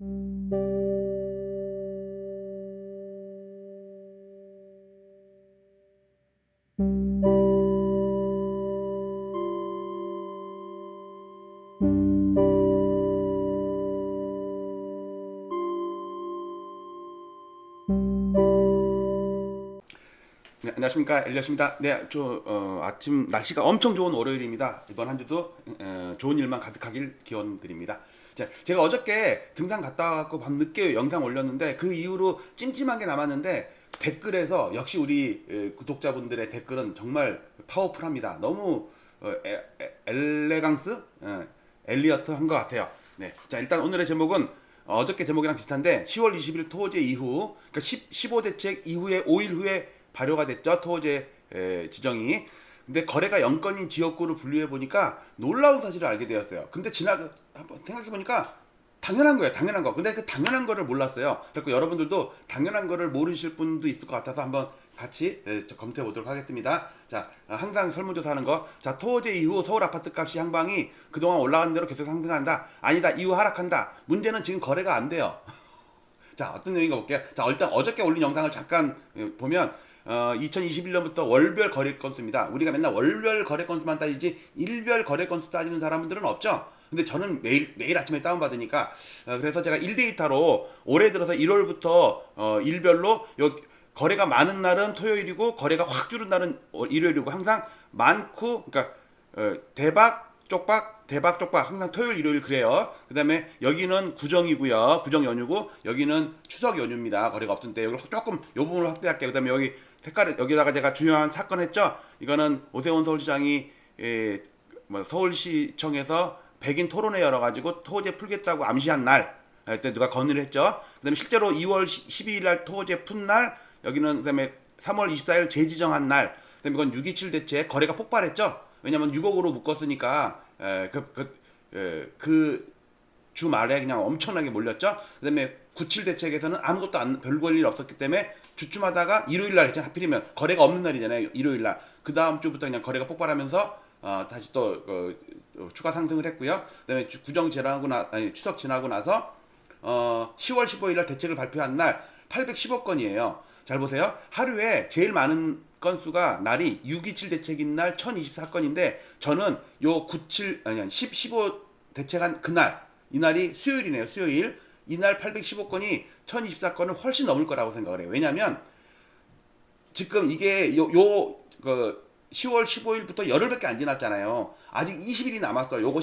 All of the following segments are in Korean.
네, 안녕하십니까, 엘리엇입니다. 네, 아침 날씨가 엄청 좋은 월요일입니다. 이번 한 주도 좋은 일만 가득하길 기원 드립니다. 자, 제가 어저께 등산 갔다 와갖고 밤늦게 영상 올렸는데 그 이후로 찜찜한 게 남았는데 댓글에서 역시 우리 구독자분들의 댓글은 정말 파워풀합니다. 너무 엘레강스, 엘리어트 한 것 같아요. 네, 자, 일단 오늘의 제목은 어저께 제목이랑 비슷한데 10월 20일 토호제 이후, 그러니까 15대책 이후에 5일 후에 발효가 됐죠. 토호제 지정이. 근데 거래가 0건인 지역구를 분류해 보니까 놀라운 사실을 알게 되었어요. 근데 한번 생각해 보니까 당연한 거예요. 당연한 거. 근데 그 당연한 거를 몰랐어요. 그래서 여러분들도 당연한 거를 모르실 분도 있을 것 같아서 한번 같이 검토해 보도록 하겠습니다. 자, 항상 설문조사 하는 거. 자, 토호제 이후 서울 아파트 값이 향방이 그동안 올라간 대로 계속 상승한다. 아니다. 이후 하락한다. 문제는 지금 거래가 안 돼요. 자, 어떤 내용인가 볼게요. 자, 일단 어저께 올린 영상을 잠깐 보면 2021년부터 월별 거래 건수입니다. 우리가 맨날 월별 거래 건수만 따지지 일별 거래 건수 따지는 사람들은 없죠. 근데 저는 매일 아침에 다운받으니까 그래서 제가 1데이터로 올해 들어서 1월부터 일별로 거래가 많은 날은 토요일이고 거래가 확 줄은 날은 일요일이고 항상 많고, 그러니까 대박 쪽박 대박 쪽박 항상 토요일 일요일 그래요. 그 다음에 여기는 구정이고요, 구정 연휴고 여기는 추석 연휴입니다. 거래가 없을 때. 여기 조금 요 부분을 확대할게요. 그 다음에 여기 색깔, 여기다가 제가 중요한 사건 했죠. 이거는 오세훈 서울시장이 서울시청에서 백인 토론회 열어가지고 토호제 풀겠다고 암시한 날, 그때 누가 건의를 했죠. 그 다음에 실제로 2월 12일 날 토호제 푼 날, 여기는 그 다음에 3월 24일 재지정한 날, 그 다음에 이건 6.27 대책 거래가 폭발했죠. 왜냐면 6억으로 묶었으니까 그 주말에 그냥 엄청나게 몰렸죠. 그 다음에 9.7 대책에서는 아무것도 별 볼 일 없었기 때문에 주춤하다가 일요일 날 했잖아요. 하필이면 거래가 없는 날이잖아요. 일요일 날. 그 다음 주부터 그냥 거래가 폭발하면서 다시 또 추가 상승을 했고요. 그다음에 추석 지나고 나서 10월 15일 날 대책을 발표한 날 810억 건이에요. 잘 보세요. 하루에 제일 많은 건수가 날이 6.27 대책인 날 1024건인데 저는 요 15 대책한 그날, 이날이 수요일이네요. 수요일. 이날 815건이 1024건을 훨씬 넘을 거라고 생각을 해요. 왜냐면 지금 이게 10월 15일부터 열흘밖에 안 지났잖아요. 아직 20일이 남았어요. 요거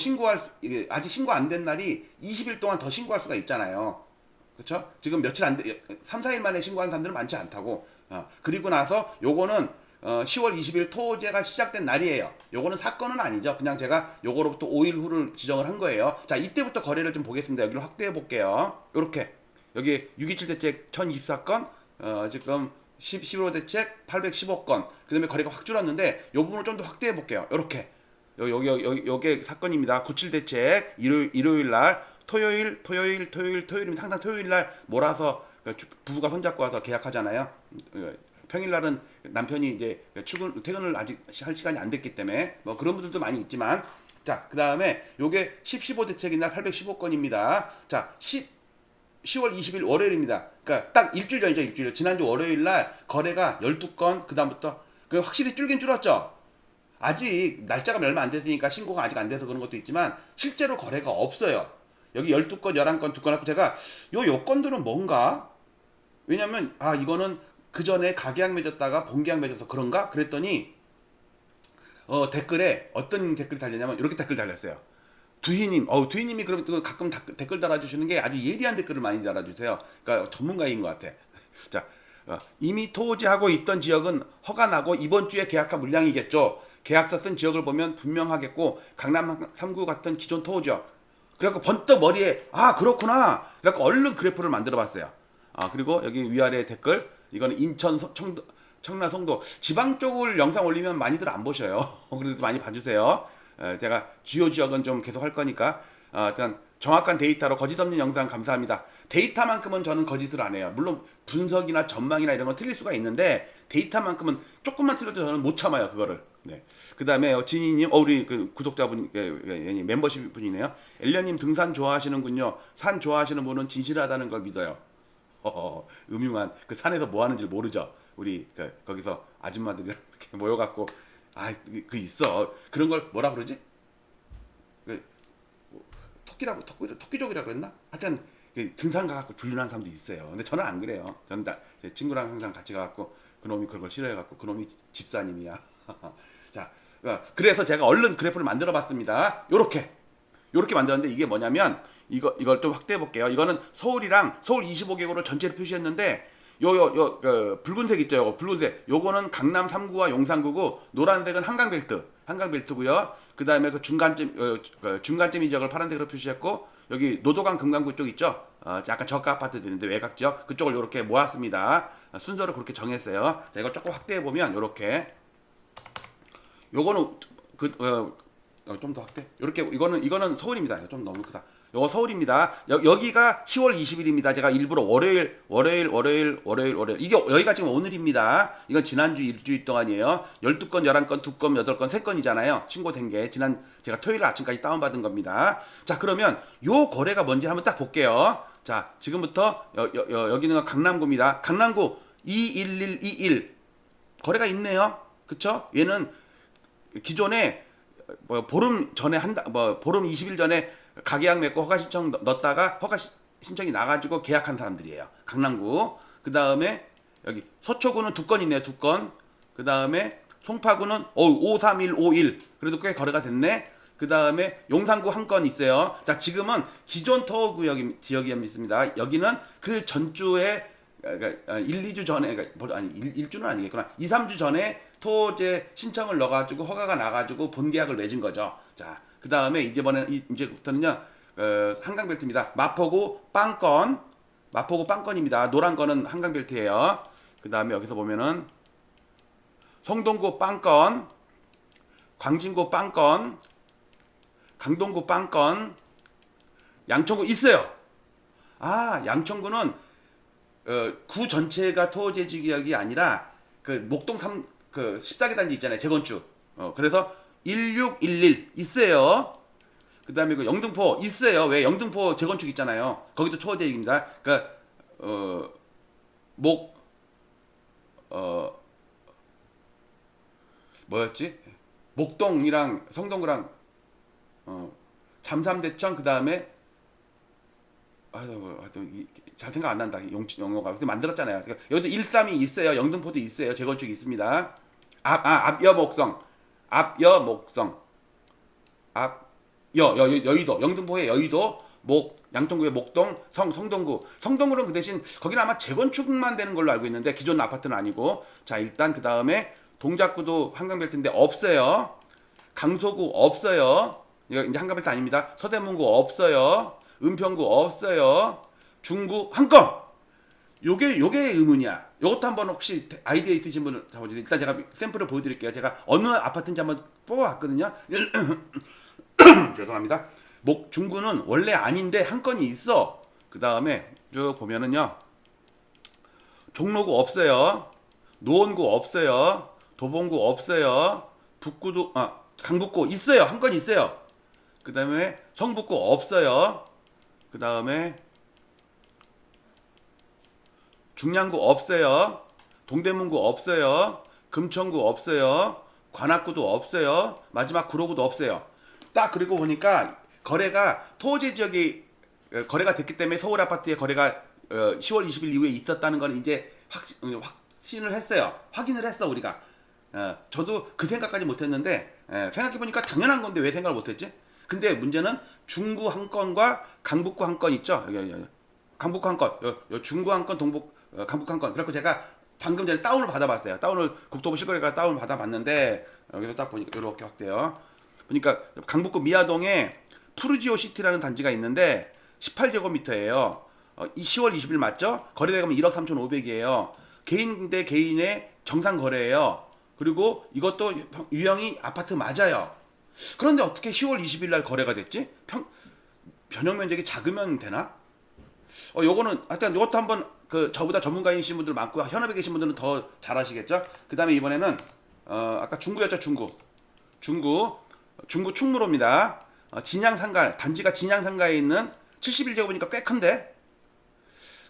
아직 신고 안 된 날이 20일 동안 더 신고할 수가 있잖아요. 그렇죠? 지금 며칠 안 돼, 3, 4일 만에 신고한 사람들은 많지 않다고. 그리고 나서 요거는 10월 20일 토호제가 시작된 날이에요. 요거는 사건은 아니죠. 그냥 제가 요거로부터 5일 후를 지정을 한 거예요. 자, 이때부터 거래를 좀 보겠습니다. 여기를 확대해 볼게요. 요렇게. 여기 6.27 대책 1024건, 지금 15 대책 815건. 그 다음에 거래가 확 줄었는데 요 부분을 좀 더 확대해 볼게요. 요렇게. 요게 사건입니다. 97 대책 일요일 날 토요일이면 항상 토요일 날 몰아서 부부가 손잡고 와서 계약하잖아요. 평일날은 남편이 이제 퇴근을 아직 할 시간이 안 됐기 때문에 뭐 그런 분들도 많이 있지만, 자, 그 다음에 요게 15 대책인 날 815건입니다. 자, 10월 20일 월요일입니다. 그러니까 딱 일주일 전이죠. 일주일. 지난주 월요일 날 거래가 12건, 그 다음부터 확실히 줄긴 줄었죠. 아직 날짜가 얼마 안 됐으니까 신고가 아직 안 돼서 그런 것도 있지만 실제로 거래가 없어요. 여기 12건, 11건, 2건 하고 제가 요 요건들은 뭔가? 왜냐면 이거는 그 전에 가계약 맺었다가 본계약 맺어서 그런가? 그랬더니 댓글에 어떤 댓글이 달렸냐면 이렇게 댓글 달렸어요. 두희님이 그러면 또 가끔 댓글 달아주시는 게 아주 예리한 댓글을 많이 달아주세요. 그러니까 전문가인 것 같아. 자, 이미 토지하고 있던 지역은 허가 나고 이번 주에 계약한 물량이겠죠. 계약서 쓴 지역을 보면 분명하겠고 강남 3구 같은 기존 토지역. 그래갖고 번뜩 머리에 그렇구나. 그래갖고 얼른 그래프를 만들어봤어요. 그리고 여기 위아래 댓글, 이거는 인천, 청라, 송도 지방 쪽을 영상 올리면 많이들 안 보셔요. 그래도 많이 봐주세요. 제가 주요 지역은 좀 계속 할 거니까. 일단 정확한 데이터로 거짓 없는 영상 감사합니다. 데이터만큼은 저는 거짓을 안 해요. 물론 분석이나 전망이나 이런 건 틀릴 수가 있는데 데이터만큼은 조금만 틀려도 저는 못 참아요 그거를. 네. 그다음에 진희님, 우리 그 구독자분, 멤버십 분이네요. 엘리언님 등산 좋아하시는군요. 산 좋아하시는 분은 진실하다는 걸 믿어요. 음흉한 그 산에서 뭐 하는지 모르죠. 우리 거기서 아줌마들이랑 이렇게 모여갖고 그 있어 그런 걸 뭐라 그러지? 토끼족이라고 그랬나? 하여튼 등산 가갖고 불륜한 사람도 있어요. 근데 저는 안 그래요. 저는 제 친구랑 항상 같이 가갖고 그놈이 그런 걸 싫어해갖고 그놈이 집사님이야. 자, 그래서 제가 얼른 그래프를 만들어봤습니다. 요렇게 만들었는데 이게 뭐냐면 이걸 좀 확대해 볼게요. 이거는 서울이랑 서울 25개구를 전체를 표시했는데 붉은색 있죠. 요거 붉은색. 요거는 강남 3구와 용산구고 노란색은 한강벨트고요. 그다음에 그 중간점 지역을 파란색으로 표시했고 여기 노도강 금강구 쪽 있죠. 약간 저가 아파트들 있는데 외곽 지역 그쪽을 이렇게 모았습니다. 순서를 그렇게 정했어요. 자, 이걸 조금 확대해 보면 이렇게 요거는 좀 더 확대. 이렇게 이거는 서울입니다. 좀 너무 크다. 요거 서울입니다. 여기가 10월 20일입니다. 제가 일부러 월요일 이게 여기가 지금 오늘입니다. 이건 지난주 일주일 동안이에요. 12건, 11건, 2건, 8건, 3건이잖아요. 신고된 게 제가 토요일 아침까지 다운받은 겁니다. 자, 그러면 요 거래가 뭔지 한번 딱 볼게요. 자, 지금부터 여기는 강남구입니다. 강남구 21121 거래가 있네요. 그쵸? 얘는 기존에 보름 전에 보름 20일 전에 가계약 맺고 허가 신청 넣었다가 허가 신청이 나가지고 계약한 사람들이에요. 강남구. 그 다음에 여기 서초구는 2건 있네요. 2건. 그 다음에 송파구는 53151. 그래도 꽤 거래가 됐네. 그 다음에 용산구 1건 있어요. 자, 지금은 기존 토구역 지역이 있습니다. 여기는 그 전주에 1, 2주 전에 아니 1주는 아니겠구나. 2, 3주 전에 토지 신청을 넣어가지고 허가가 나가지고 본계약을 맺은 거죠. 자, 그 다음에 이제부터는요 한강벨트입니다. 마포구 빵건입니다. 노란 거는 한강벨트예요. 그 다음에 여기서 보면은 성동구 빵건, 광진구 빵건, 강동구 빵건, 양천구 있어요. 양천구는 구 전체가 토지지 지역이 아니라 그 목동 14개 단지 있잖아요. 재건축. 그래서 1611 있어요. 그 다음에 그 영등포 있어요. 왜? 영등포 재건축 있잖아요. 거기도 토지입니다. 그러니까 뭐였지? 목동이랑 성동구랑 잠삼대청 그 다음에 잘 생각 안 난다. 용어가 그래서 만들었잖아요. 그러니까 여기도 132 있어요. 영등포도 있어요. 재건축이 있습니다. 여의도, 영등포의 여의도, 양천구의 목동, 성동구는 그 대신 거기는 아마 재건축만 되는 걸로 알고 있는데 기존 아파트는 아니고. 자, 일단 그 다음에 동작구도 한강벨트인데 없어요. 강서구 없어요. 이거 이제 한강벨트 아닙니다. 서대문구 없어요. 은평구 없어요. 중구 한 건. 요게 의문이야. 요것도 한번 혹시 아이디어 있으신 분은 잡아주세요. 일단 제가 샘플을 보여드릴게요. 제가 어느 아파트인지 한번 뽑아봤거든요. 죄송합니다. 중구는 원래 아닌데 한 건이 있어. 그 다음에 쭉 보면은요. 종로구 없어요. 노원구 없어요. 도봉구 없어요. 강북구 있어요. 한 건 있어요. 그 다음에 성북구 없어요. 그 다음에 중량구 없어요. 동대문구 없어요. 금천구 없어요. 관악구도 없어요. 마지막 구로구도 없어요. 딱 그리고 보니까 거래가 토지 지역이 거래가 됐기 때문에 서울 아파트의 거래가 10월 20일 이후에 있었다는 건 이제 확신을 했어요. 확인을 했어 우리가. 저도 그 생각까지 못했는데 생각해보니까 당연한 건데 왜 생각을 못했지? 근데 문제는 중구 한 건과 강북구 한 건 있죠. 여기. 강북구 한 건, 중구 한 건, 강북구 한 건. 그래서 제가 방금 전에 다운을 받아봤어요. 국토부 실거래가 다운을 받아봤는데 여기서 딱 보니까 이렇게 확대요. 그러니까 강북구 미아동에 푸르지오 시티라는 단지가 있는데 18제곱미터예요. 10월 20일 맞죠? 거래대금은 1억 3,500이에요. 개인 대 개인의 정상 거래예요. 그리고 이것도 유형이 아파트 맞아요. 그런데 어떻게 10월 20일 날 거래가 됐지? 변형 면적이 작으면 되나? 요거는 하여튼 요것도 한번 그 저보다 전문가이신 분들 많고 현업에 계신 분들은 더 잘 아시겠죠? 그다음에 이번에는 아까 중구였죠, 중구 충무로입니다. 진양상가 단지가 진양상가에 있는 71제곱이니까 꽤 큰데.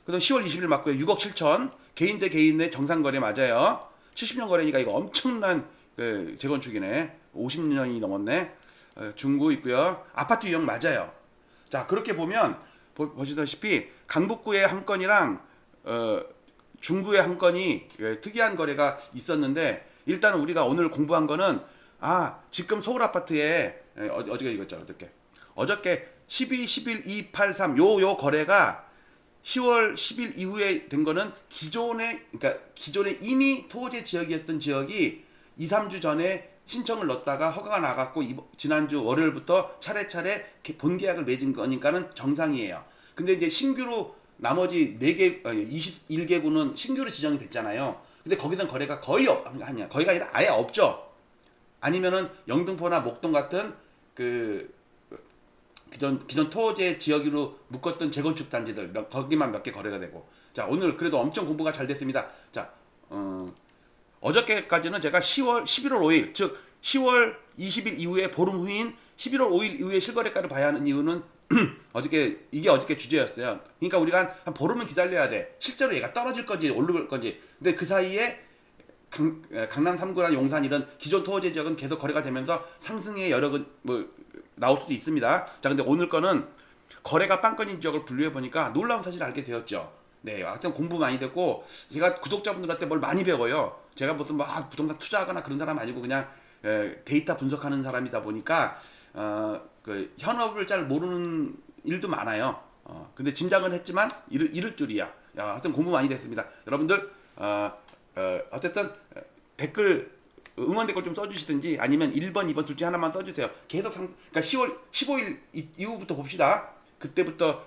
그래서 10월 20일 맞고요. 6억 7천 개인 대 개인 내 정상 거래 맞아요. 70년 거래니까 이거 엄청난 재건축이네. 50년이 넘었네. 중구 있고요. 아파트 유형 맞아요. 자, 그렇게 보면 보시다시피 강북구에 한 건이랑 중구에 한 건이 특이한 거래가 있었는데, 일단 우리가 오늘 공부한 거는 지금 서울 아파트에 어저께 이거죠. 어저께 12, 11, 2, 8, 3 요 거래가 10월 10일 이후에 된 거는 기존에 이미 토지 지역이었던 지역이 2, 3주 전에 신청을 넣었다가 허가가 나갔고 지난주 월요일부터 차례차례 본계약을 맺은 거니까는 정상이에요. 근데 이제 신규로 나머지 4개 21개구는 신규로 지정이 됐잖아요. 근데 거기선 거래가 거의가 아니라 아예 없죠. 아니면은 영등포나 목동 같은 그 기존 토지 지역으로 묶었던 재건축 단지들 거기만 몇 개 거래가 되고. 자, 오늘 그래도 엄청 공부가 잘 됐습니다. 자, 어저께까지는 제가 11월 5일 즉 10월 20일 이후에 보름 후인 11월 5일 이후에 실거래가를 봐야 하는 이유는 이게 어저께 주제였어요. 그러니까 우리가 한 보름은 기다려야 돼. 실제로 얘가 떨어질 건지 오를 건지. 근데 그 사이에 강남 3구나 용산 이런 기존 토지 지역은 계속 거래가 되면서 상승의 여력은 나올 수도 있습니다. 자, 근데 오늘 거는 거래가 빵건인 지역을 분류해 보니까 놀라운 사실을 알게 되었죠. 네, 하여튼 공부 많이 됐고, 제가 구독자분들한테 뭘 많이 배워요. 제가 무슨 부동산 투자하거나 그런 사람 아니고 그냥 데이터 분석하는 사람이다 보니까 그 현업을 잘 모르는 일도 많아요. 근데 짐작은 했지만 이럴 줄이야. 하여튼 공부 많이 됐습니다. 여러분들 어쨌든 응원 댓글 좀 써주시든지 아니면 1번, 2번 둘 중에 하나만 써주세요. 계속 그러니까 10월 15일 이후부터 봅시다. 그때부터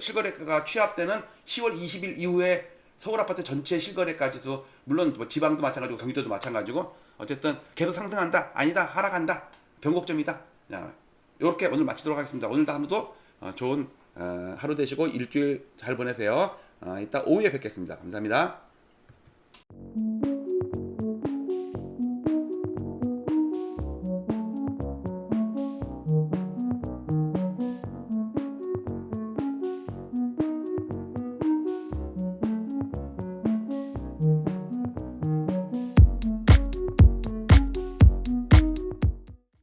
실거래가가 취합되는 10월 20일 이후에 서울 아파트 전체 실거래가지도 물론 지방도 마찬가지고 경기도도 마찬가지고 어쨌든 계속 상승한다, 아니다, 하락한다, 변곡점이다. 이렇게 오늘 마치도록 하겠습니다. 오늘도 하루도 좋은 하루 되시고 일주일 잘 보내세요. 이따 오후에 뵙겠습니다. 감사합니다.